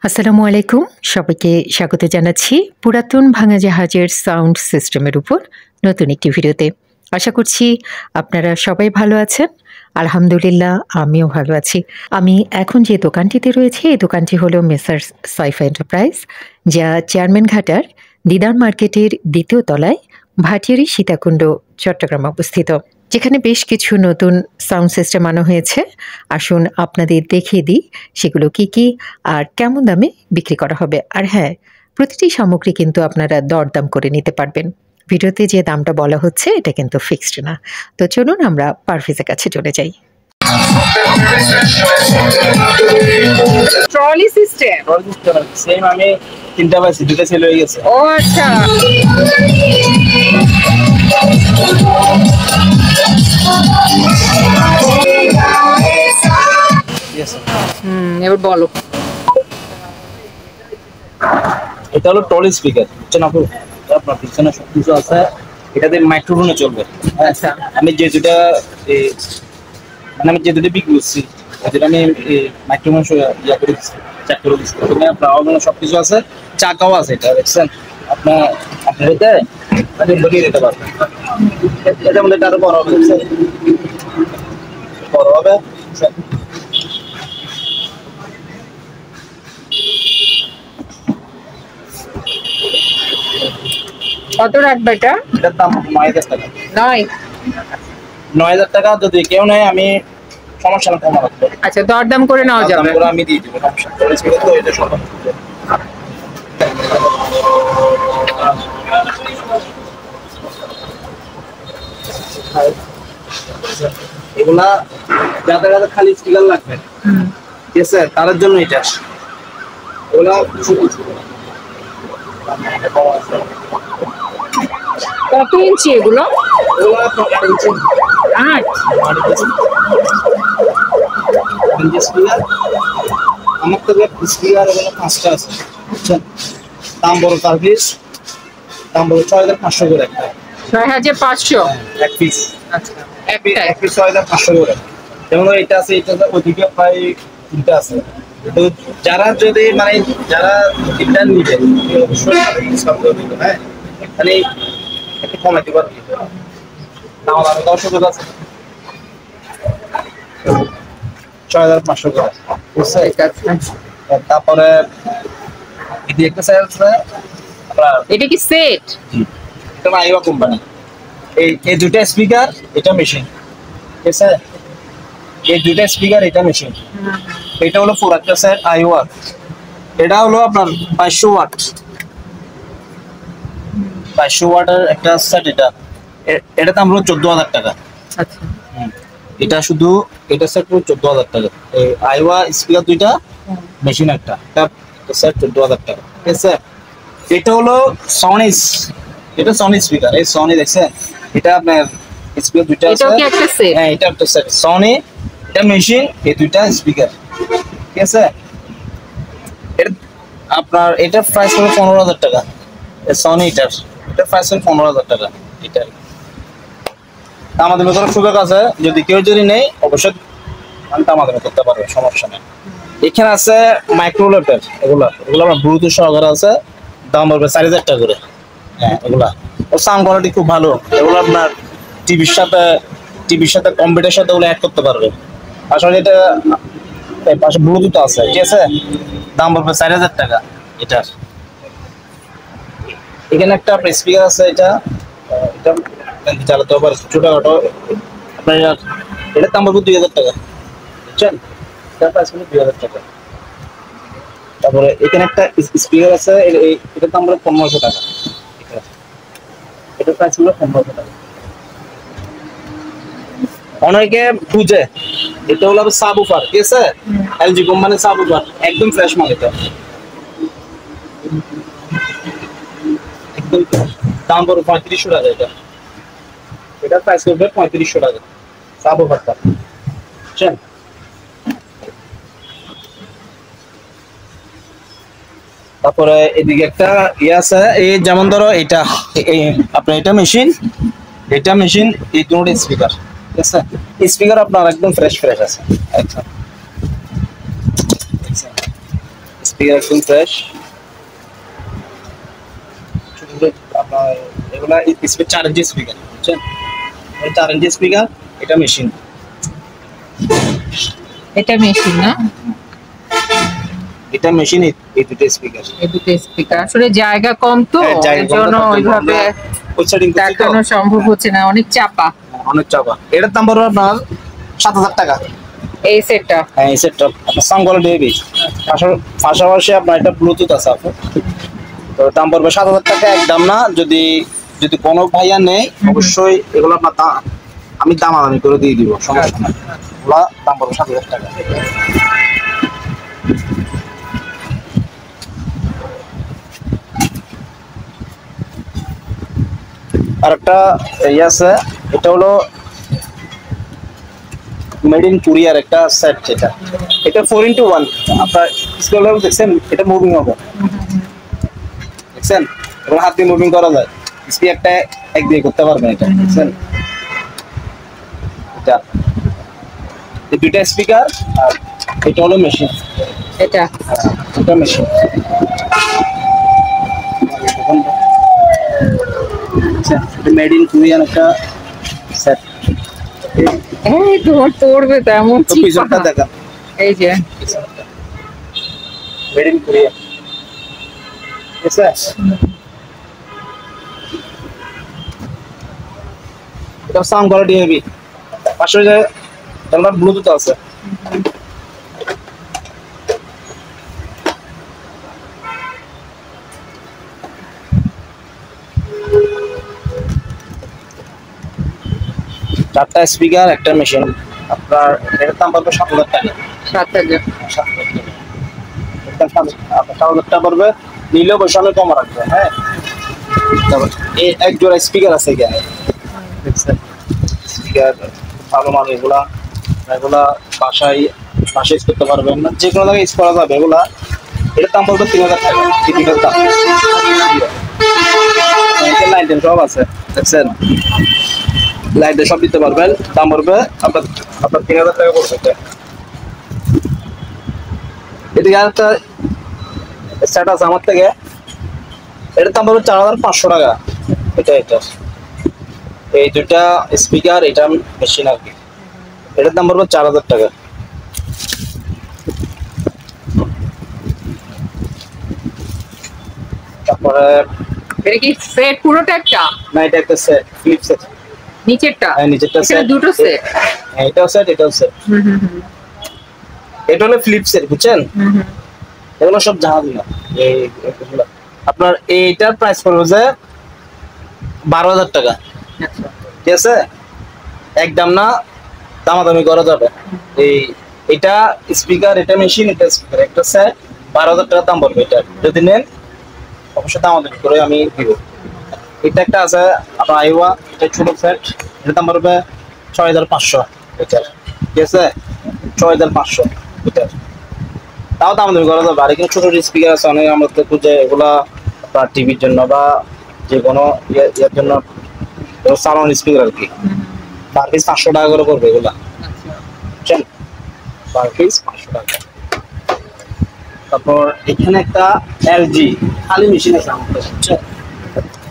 আসসালামু আলাইকুম, সবাইকে স্বাগত জানাচ্ছি পুরাতন ভাঙা জাহাজের সাউন্ড সিস্টেমের উপর নতুন একটি ভিডিওতে। আশা করছি আপনারা সবাই ভালো আছেন। আলহামদুলিল্লাহ, আমিও ভালো আছি। আমি এখন যে দোকানটিতে রয়েছি, এই দোকানটি হলো মেসার্স সাইফা এন্টারপ্রাইজ, যা চেয়ারম্যান ঘাটার দিদার মার্কেটের দ্বিতীয় তলায় ভাটিয়ারি সীতাকুণ্ড, চট্টগ্রাম অবস্থিত, যেখানে বেশ কিছু নতুন সাউন্ড সিস্টেম আনা হয়েছে। আসুন আপনাদের দেখিয়ে দিই সেগুলো কি কি আর কেমন দামে বিক্রি করা হবে। আর হ্যাঁ, প্রতিটি সামগ্রী কিন্তু আপনারা দরদাম করে নিতে পারবেন। ভিডিওতে যে দামটা বলা হচ্ছে এটা কিন্তু ফিক্সড না। তো চলুন আমরা পারভেজের কাছে চলে যাই। ট্রলি সিস্টেম সেম আমি তিনটা পাইছি, দুটো সেল হয়ে গেছে। ও আচ্ছা, এবার বলো। এটা হলো টলি স্পিকার, বুঝছেন আপু? আপনার পিছনে সবকিছু আছে, এটাতে মাইক্রোফোনে চলবে। আচ্ছা, আমি যে দুটা আমি যে দুটো বিক্রি করছি, যেটা আমি মাইক্রোফোন ইয়া করে দিচ্ছি, চেক করে দিচ্ছি। এখানে আপনার অন্য সবকিছু আছে, চাকাও আছে। এটা দেখছেন আপনার এতে ঢুকিয়ে দিতে পারবেন। এটার মধ্যে এটা আরো বড় হবে, দেখছেন? বড় হবে। কত রাখবে এটা? এটার দাম ৯,০০০ টাকা। ৯,০০০ টাকা যদি কেউ নেয় আমি সমস্যা না, কমা রাখবো। আচ্ছা, দরদাম করে নেওয়া যাবে। আমি দিয়ে দিব, সমস্যা নেই। তো এটা সব এগুলা যাদের কাছে খালি স্পিকার লাগবে, ঠিক আছে, তাদের জন্য এটা। ওগুলা কত ইঞ্চি এগুলো? ওগুলা আপনার ৮ ইঞ্চি। ৮ ইঞ্চি স্পিকার। আমার তো স্পিকার এগুলো ৫টা আছে, বুঝছেন? দাম বড় সার্ভিস, দাম বড় ৬,৫০০ করে একটা। ৬,৫০০ এক পিস। আচ্ছা, একটা এক পিস ৬,৫০০ করে। যেমন এটা আছে, এটা ওইদিকে প্রায় ৩টা আছে। তো যারা যদি যারা তিনটা নিবে অবশ্যই ডিসকাউন্ট করে দিবে। হ্যাঁ, মানে একটু কমাইতে পারবে। দাম আরো ১০ আছে, ৬,৫০০ করে, বুঝছেন? তারপরে এটি একটা সেল আছে আপনার। এটা কি সেট? এটা আইওয়া কোম্পানি। এই দুটো স্পিকার, এটা মেশিন, ঠিক আছে? এই দুটো স্পিকার, এটা মেশিন। এটা হলো 4 একটা সেট আইওয়া। এটা হলো আপনার 500 ওয়াট। 500 ওয়াটের একটা সেট। এটা দাম হলো ১৪,০০০ টাকা। আচ্ছা, এটা শুধু এটা সেট হলো ১৪,০০০ টাকা। এই আইওয়া স্পিকার দুইটা, মেশিন একটা, এটা সেট ১৪,০০০ টাকা, ঠিক আছে? এটা হলো সনিস। এটা সনি স্পিকার। এই সনি দেখছেন, এটা আপনার স্পিকার দুইটা আছে। এটাও কি একটা সেট? হ্যাঁ, এটা একটা সেট। সনি, এটা মেশিন, এই দুইটা স্পিকার, ঠিক আছে? এটা আপনার এটা প্রাইস হলো ১৫,০০০ টাকা। সনি এটা প্রাইস হলো ১৫,০০০ টাকা। এটা আমাদের করার সুযোগ আছে, যদি কেউ নেই অবশ্যই আমাদের করতে পারবে, সমস্যা নেই। এখানে আছে মাইক্রোলেটার, এগুলো আপনার ব্লুটুথ সহকারে আছে, দাম পড়বে ৪,০০০ টাকা করে। হ্যাঁ, এগুলা ও সাউন্ড কোয়ালিটি খুব ভালো। এগুলো আপনার টিভির সাথে কম্পিউটারের সাথে ওগুলো অ্যাড করতে পারবে। আসলে এটা পাশে ব্লুটুথ আছে, ঠিক আছে? দাম পড়বে ৪,০০০ টাকা এটার। এখানে একটা স্পিকার আছে, এটা চালাতে পারে ছোটখাটো আপনার। এটার দাম পড়বে ২,০০০ টাকা, বুঝছেন? এটার প্রাইস হলো ২,০০০ টাকা। তারপরে এখানে একটা স্পিকার আছে, এটার দাম হলো ১৫০০ টাকা। এটার প্রাইস হলো ১৫০০ টাকা। অনেকে খুঁজে, এটা হলো সাবউফার, ঠিক আছে? এলজি কোম্পানির সাবউফার, একদম ফ্রেশ মাল। এটা একদম দাম পড়বে ৩৫০০ টাকা। এটার প্রাইস হবে ৩৫০০ টাকা, সাবউফারটা, বুঝছেন? তারপরে এদিকে একটা ইয়ে আছে, এই যেমন ধরো এটা আপনার এটা মেশিন এই দুটো স্পিকার, ঠিক আছে? স্পিকার আপনার একদম ফ্রেশ আছে। আচ্ছা, স্পিকার একদম ফ্রেশ। আপনার এগুলা স্পিকার 4 ইঞ্চি স্পিকার, বুঝছেন? 4 ইঞ্চি স্পিকার, এটা মেশিন। এটা মেশিন না? এটা মেশিন, এই দুটো স্পিকার। এই দুটো স্পিকার আসলে জায়গা কম তো, হ্যাঁ, জায়গা এর কম জন্য তো, ওইভাবে ওই সেটিং করছি তো, দেখানো সম্ভব হচ্ছে না, অনেক চাপা। অনেক চাপা। এটার দাম পড়বে আপনার 7000 টাকা। এই সেটটা হ্যাঁ, এই সেটটা আপনার সাউন্ড কোয়ালিটি হেভি। পাশাপাশি আপনার এটা ব্লুটুথ আছে আপনার, তো দাম পড়বে 7000 টাকা। একদম না, যদি যদি কোনো ভাইয়া নেই অবশ্যই এগুলো আপনার আমি দামাদামি করে দিয়ে দিব, সমস্যা নাই। এগুলা দাম পড়বে 7000 টাকা। আর একটা আছে, এটা হলো মেড ইন কোরিয়ার একটা সেট। এটা 4x1। আপনার স্ক্রল দেখছেন, এটা মুভিং হবে, দেখছেন? এবং হাত দিয়ে মুভিং করা যায়। স্পিকারটা এক দিয়ে করতে পারবেন এটা, দেখছেন? এটা এই দুইটা স্পিকার, আর এটা হলো মেশিন। এটা এটা মেশিন। মেড ইন কোরিয়ান একটা সেট। এই তোমার পড়বে তেমন তো পিছনটা দেখা, এই যে মেড ইন কোরিয়া। এটা সাউন্ড কোয়ালিটি হেভি। পাশে যে তোমার ব্লুটুথ আছে। চারটা স্পিকার, একটা মেশিন। আপনার এর দাম পড়বে 7000 টাকা। 7000। 7000 টাকা পড়বে। নিলেও বসে আমি কম রাখবো। হ্যাঁ, তারপর এই এক জোড়া স্পিকার আছে এখানে, দেখছেন? স্পিকার ভালো মান। এগুলা বাসায় ইউজ করতে পারবেন না, যে কোনো জায়গায় ইউজ করা যাবে এগুলা। এটার দাম পড়বে 3000 টাকা। টিভিটার দাম লাইটের সব আছে, দেখছেন? লাইটে সব দিতে পারবেন। দাম পড়বে আপনার 3000 টাকা পড়বে। এদিকে একটা সেট আছে আমার থেকে, এটার দাম পড়বে 4500 টাকা। এটা এই দুটা স্পিকার, এটা মেশিন আর কি। এটার দাম পড়বে 4000 টাকা। তারপরে এটা কি সেট পুরোটা একটা? না, এটা একটা সেট, ফ্লিপ সেট। নিচেরটা? হ্যাঁ, নিচেরটা এটা সেট। দুটো সেট? হ্যাঁ, এটাও সেট, এটাও সেট। এটা হলো ফ্লিপ সেট, বুঝছেন? এগুলো সব জাহাজ না। এগুলো আপনার এইটার প্রাইস পড়বে যে 12000 টাকা। ঠিক আছে? একদম না, দামাদামি করা যাবে। এটা স্পিকার, এটা মেশিন, এটা স্পিকার, একটা সেট 12000 টাকা দাম পড়বে। এটা যদি নেন অবশ্যই দামাদামি করে আমি দিব। এটা একটা আছে আপনার আইওয়া, এটা ছোট সেট, এটার দাম পড়বে 6500। এটা ঠিক আছে, 6500 এটা। তাও দামাদামি করা যাবে। আর এখানে ছোট স্পিকার আছে অনেক, আমরা তো খুঁজে এগুলা আপনার টিভির জন্য বা যে কোনো ইয়ের জন্য সাউন্ড স্পিকার আর কি। পার পিস 500 টাকা করে পড়বে এগুলা, বুঝছেন? পার পিস 500 টাকা। তারপর এখানে একটা এলজি খালি মেশিন আছে আমাদের, বুঝছেন?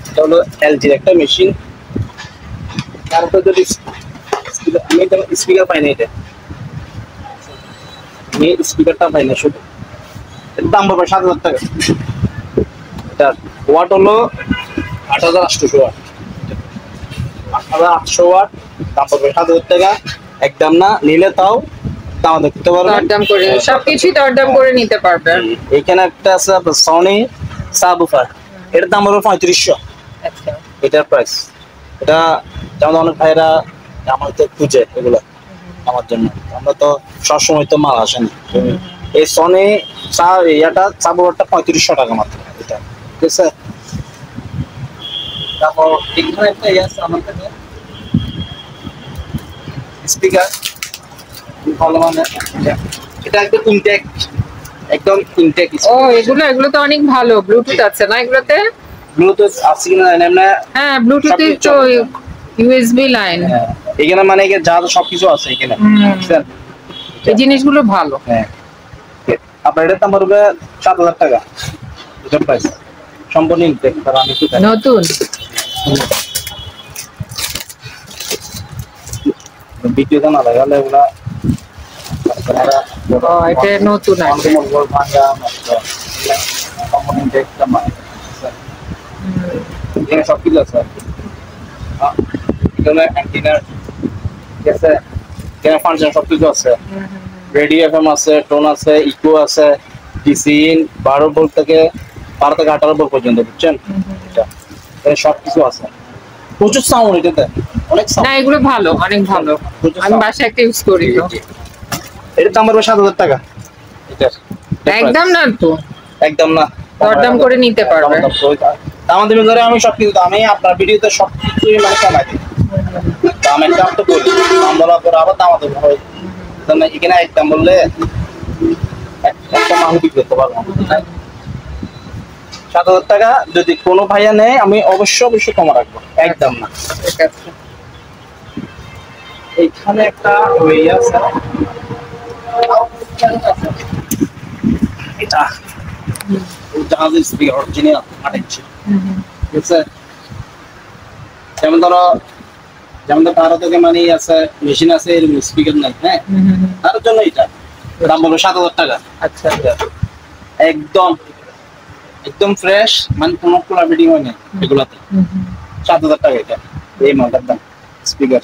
এটা হলো এলজির একটা মেশিন। তারপর যদি আমি তো স্পিকার পাই না, এটা আমি স্পিকারটা পাই না, শুধু এর দাম পড়বে 7000 টাকা। এটা ওয়াট হলো 8800 ওয়াট। 8800 ওয়াট, দাম পড়বে 7000 টাকা। একদম না, নিলে তাও দাম দেখতে পারবেন। দরদাম করে সবকিছু দরদাম করে নিতে পারবেন। এখানে একটা আছে আপনার সনি সাবউফার, এর দাম হলো 3500। আচ্ছা, এটার প্রাইস। এটা যেমন অনেক ভাইরা আমাদের খুঁজে এগুলো আমার জন্য, আমরা তো সবসময় তো মাল আসে না। এই সনি ইয়াটা সাবউফারটা 3500 টাকা মাত্র। এটা ঠিক আছে। তারপর এখানে একটা ইয়ে আছে আমার কাছে, স্পিকার ভালো মানে। এটা একদম ইনটেক, একদম ইনটেক। ও এগুলো তো অনেক ভালো। ব্লুটুথ আছে না এগুলোতে? ব্লুটুথ আছে কিনা জানি না। হ্যাঁ, ব্লুটুথে তো ইউএসবি লাইন। এখানে মানে যা সবকিছু আছে এখানে, বুঝছেন? এই জিনিসগুলো ভালো। হ্যাঁ, আপনার এটার দাম পড়বে 7,000 টাকা। এটা প্রাইস সম্পূর্ণ ইনটেক। তাহলে আমি কি নতুন ভিডিওটা না লাগালে ওগুলা এটা নতুন আছে। ভাঙা সম্পূর্ণ ইনটেক দাম। এখানে সব কিছু আছে। এখানে অ্যান্টিনার ঠিক আছে, এখানে ফাংশন সব কিছু আছে। রেডিও এফএম আছে, টোন আছে, ইকো আছে, ডিসি 12 ভোল্ট থেকে 12 থেকে 18 ভোল্ট পর্যন্ত, বুঝছেন? এটা এখানে সব কিছু আছে। প্রচুর সাউন্ড এটাতে, অনেক না সাউন্ড। এগুলো ভালো, অনেক ভালো। আমি বাসায় একটা ইউজ করি তো। এটার দাম পড়বে 7,000 টাকা। এটার একদম না তো, একদম না, দরদাম করে নিতে পারবে। দাম দিবেন ধরে আমি সব কিছু, আমি আপনার ভিডিওতে সব কিছুই মানে কমাই দিই। দাম একটা তো বলি, দাম বলার পর আবার দাম দেবো হয়। তাহলে এখানে একদম বললে একটা মানুষ বিক্রি করতে পারবো না। 7,000 টাকা যদি কোনো ভাইয়া নেয় আমি অবশ্যই কমা রাখবো, একদম না। ঠিক আছে। এইখানে একটা ওই আছে, এটা জাহাজের স্পিকার অরিজিনাল 8 ইঞ্চি, ঠিক আছে? যেমন ধরো কারো থেকে মানে আছে মেশিন আছে এর স্পিকার নাই, হ্যাঁ, তার জন্য এটা দাম বলবো 7,000 টাকা। আচ্ছা একদম একদম ফ্রেশ, মানে কোনো কোলা বিডিং হয় না এগুলাতে। 7,000 টাকা এটা, এই মডেলটার দাম। স্পিকার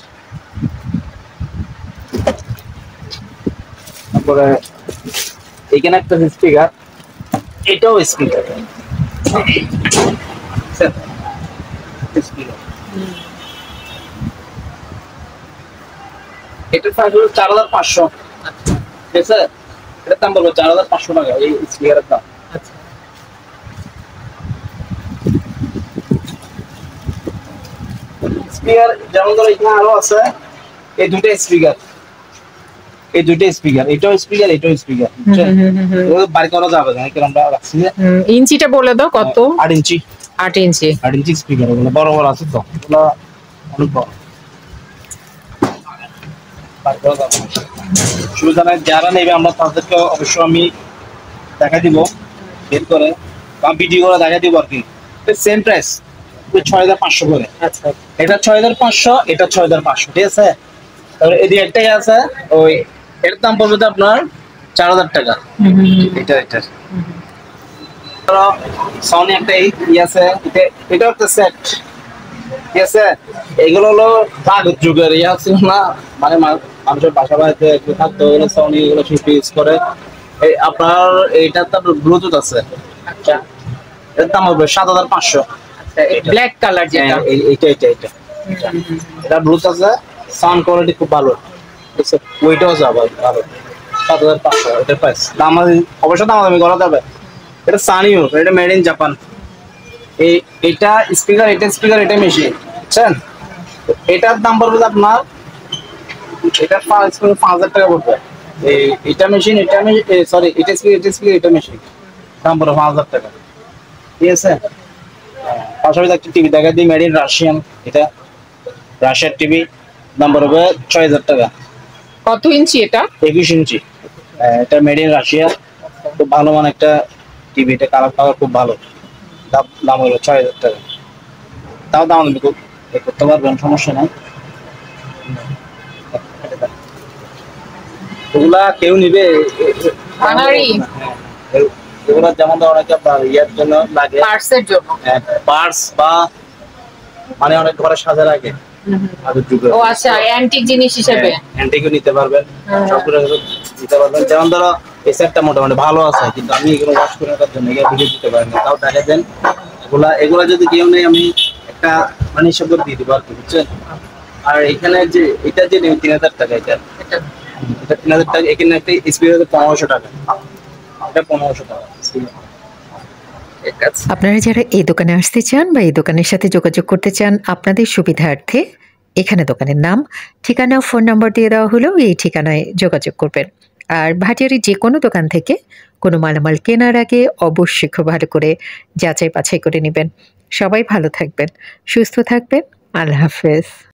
তারপরে এখানে একটা স্পিকার, এটাও স্পিকার। এটার প্রাইস হলো 4,500, ঠিক আছে? এটার দাম বলবো 4,500 টাকা এই স্পিকারের দাম। স্পিকার যেমন ধরো এখানে আরো আছে, এই দুটো স্পিকার, এটাও স্পিকার, এটাও স্পিকার, বাড়ি করা যাবে না, কারণ আমরা রাখছি যে ইঞ্চিটা বলে দাও কত? 8 ইঞ্চি। 8 ইঞ্চি। 8 ইঞ্চি স্পিকার, ওগুলো বড় বড় আছে তো, ওগুলো অনেক বড়, বাড়ি করা যাবে না। সুবিধা নাই, যারা নেবে আমরা তাদেরকে অবশ্যই আমি দেখা দিব বের করে, বা ভিডিও করে দেখা দিব আর কি। সেম প্রাইস 6,500 করে। আচ্ছা এটা 6,500, এটা 6,500, ঠিক আছে? তাহলে এদিকে একটাই আছে, ওই এর দাম পড়বে আপনার 4,000 টাকা। এটা সনি একটা আছে, এটা একটা সেট, ঠিক আছে? এগুলো হলো কাগজ যুগের ছিল না, মানে মানুষের বাসা বাড়িতে একটু থাকতো, সনি এগুলো ইউজ করে। এই আপনার এইটার তো ব্লুটুথ আছে, আচ্ছা, এর দাম হবে 7,500। ব্ল্যাক কালার যেটা, এটা ব্লুটুথ আছে, সাউন্ড কোয়ালিটি খুব ভালো, ঠিক আছে? ওইটাও যাবে ভালো, 7,500 এটার প্রাইস। দাম অবশ্যই দামাদামি করা যাবে। এটা সানিও, এটা মেড ইন জাপান। এটা স্পিকার, এটা মেশিন, বুঝছেন? এটার দাম পড়বে আপনার, এটা 5,000 টাকা পড়বে। এটা মেশিন, সরি, এটা স্পিকার, এটা মেশিন, দাম পড়বে 5,000 টাকা, ঠিক আছে? পাশাপাশি একটা টিভি দেখা দিই, মেড ইন রাশিয়ান, এটা রাশিয়ার টিভি, দাম পড়বে 6,000 টাকা। কত ইঞ্চি এটা? 21 ইঞ্চি। এটা মেড ইন রাশিয়া, খুব ভালো মানে একটা টিভি, এটা কালার খুব ভালো, দাম হলো 6,000 টাকা। তাও দাম করতে পারবেন, সমস্যা নাই। ওগুলা কেউ নিবে এগুলা, যেমন ধর অনেকে ইয়ার জন্য লাগে, পার্সের জন্য, পার্স বা মানে অনেক ঘরে সাজা লাগে। ও আচ্ছা, অ্যান্টিক জিনিস হিসেবে অ্যান্টিকও নিতে পারবেন, সবগুলো নিতে পারবেন। যেমন ধরো এই সেটটা মোটামুটি ভালো আছে, কিন্তু আমি এগুলো ওয়াশ করে রাখার জন্য এগুলো ভিডিও দিতে পারি না, তাও দেখা দেন। এগুলা যদি কেউ নেই আমি একটা মানে হিসাব করে দিয়ে দিবো আর কি, বুঝছেন? আর এখানে যে এটা যে 3,000 টাকা, এটা 3,000 টাকা। এখানে একটা স্পিকার 1,500 টাকা, এটা 1,500 টাকা। আপনারা যারা এই দোকানে আসতে চান বা এই দোকানের সাথে যোগাযোগ করতে চান, আপনাদের সুবিধার্থে এখানে দোকানের নাম, ঠিকানা, ফোন নম্বর দিয়ে দেওয়া হলেও এই ঠিকানায় যোগাযোগ করবেন। আর ভাটিয়ারির যে কোনো দোকান থেকে কোনো মালামাল কেনার আগে অবশ্যই খুব ভালো করে যাচাই বাছাই করে নেবেন। সবাই ভালো থাকবেন, সুস্থ থাকবেন। আল্লাহ হাফেজ।